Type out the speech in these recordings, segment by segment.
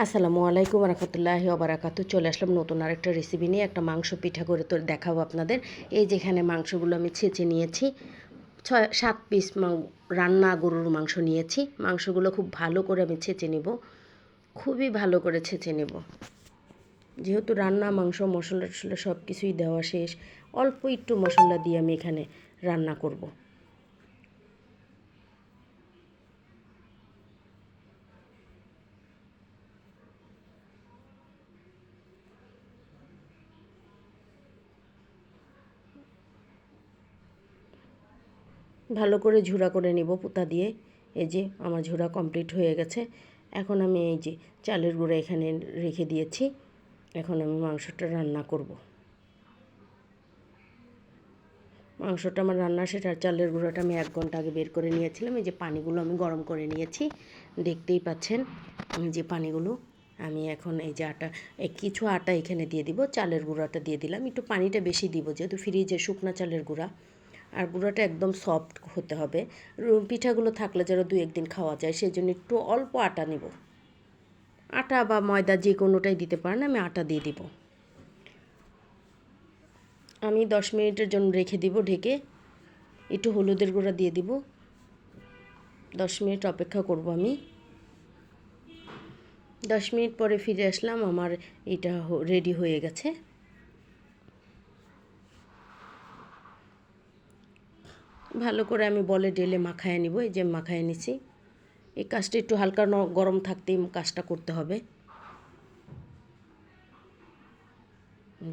আসসালামু আলাইকুম রহমতুল্লাহি ওয়া বারাকাতু। চলে আসলাম নতুন আরেকটা রেসিপি নিয়ে। একটা মাংস পিঠা করে তো দেখাবো আপনাদের। এই যেখানে মাংসগুলো আমি ছেঁচে নিয়েছি, 6-7 পিস রান্না গরুর মাংস নিয়েছি। মাংসগুলো খুব ভালো করে আমি ছেঁচে নেব, খুবই ভালো করে ছেঁচে নেব। যেহেতু রান্না মাংস মশলা টশলা সব কিছুই দেওয়া শেষ, অল্প একটু মশলা দিয়ে আমি এখানে রান্না করব। ভালো করে ঝুরা করে নেব পুতা দিয়ে। এই যে আমার ঝুরা কমপ্লিট হয়ে গেছে। এখন আমি এই যে চালের গুঁড়া এখানে রেখে দিয়েছি। এখন আমি মাংসটা রান্না করব। মাংসটা আমার রান্না শেষ। আর চালের গুঁড়াটা আমি 1 ঘন্টা আগে বের করে নিয়েছিলাম। এই যে পানিগুলো আমি গরম করে নিয়েছি, দেখতেই পাচ্ছেন। যে পানিগুলো আমি এখন এই যে কিছু আটা এখানে দিয়ে দিব, চালের গুঁড়াটা দিয়ে দিলাম। একটু পানিটা বেশি দিব যেহেতু ফ্রিজে শুকনা চালের গুঁড়া। আর গুঁড়াটা একদম সফট হতে হবে। পিঠাগুলো থাকলে যেন 2-1 দিন খাওয়া যায়, সেই জন্য একটু অল্প আটা নেব। আটা বা ময়দা যে কোনোটাই দিতে পারেন, আমি আটা দিয়ে দিব। আমি 10 মিনিটের জন্য রেখে দিব ঢেকে। একটু হলুদের গুঁড়া দিয়ে দিব। 10 মিনিট অপেক্ষা করব আমি। 10 মিনিট পরে ফিরে আসলাম, আমার এটা রেডি হয়ে গেছে। ভালো করে আমি বলে ঢেলে মাখায় নিব। এই যে মাখায় নিছি। এই কাজটা একটু হালকা গরম থাকতেই কাজটা করতে হবে।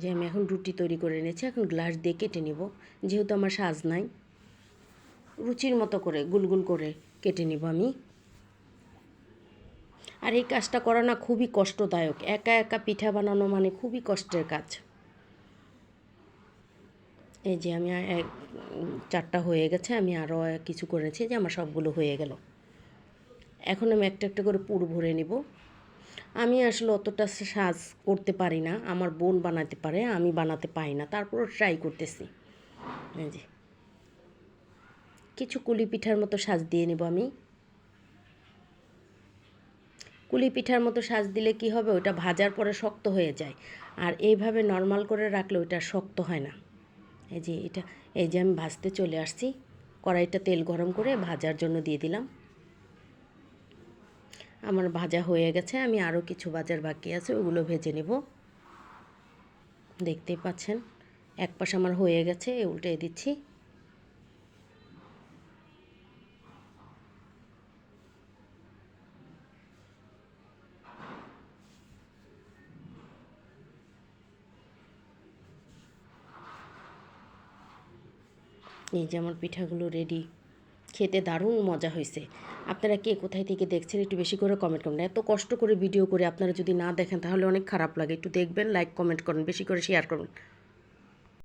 যে আমি এখন রুটি তৈরি করে নিয়েছি, এখন গ্লাস দিয়ে কেটে নিব। যেহেতু আমার সাজ নাই, রুচির মতো করে গুল করে কেটে নিব আমি। আর এই কাজটা করা না খুবই কষ্টদায়ক। একা একা পিঠা বানানো মানে খুবই কষ্টের কাজ। এই যে আমি 4টা হয়ে গেছে, আমি আরও কিছু করেছি, যে আমার সবগুলো হয়ে গেল। এখন আমি একটা একটা করে পুর ভরে নিব। আমি আসলে অতটা সাজ করতে পারি না, আমার বোন বানাতে পারে, আমি বানাতে পারি না, তারপরও ট্রাই করতেছি। এই যে কিছু কুলি পিঠার মতো সাজ দিয়ে নেব আমি। কুলি পিঠার মতো সাজ দিলে কি হবে, ওটা ভাজার পরে শক্ত হয়ে যায়। আর এইভাবে নর্মাল করে রাখলে ওটা শক্ত হয় না। এই যে এই যে আমি ভাজতে চলে আসছি। কড়াইটা তেল গরম করে ভাজার জন্য দিয়ে দিলাম। আমার ভাজা হয়ে গেছে, আমি আরও কিছু ভাজার বাকি আছে, ওগুলো ভেজে নেব। দেখতেই পাচ্ছেন এক পাশ আমার হয়ে গেছে, উল্টে দিচ্ছি। এই যে আমার পিঠাগুলো রেডি। খেতে দারুণ মজা হয়েছে। আপনারা কে কোথায় থেকে দেখছেন একটু বেশি করে কমেন্ট করুন। এত কষ্ট করে ভিডিও করে আপনারা যদি না দেখেন তাহলে অনেক খারাপ লাগে। একটু দেখবেন, লাইক কমেন্ট করুন, বেশি করে শেয়ার করুন।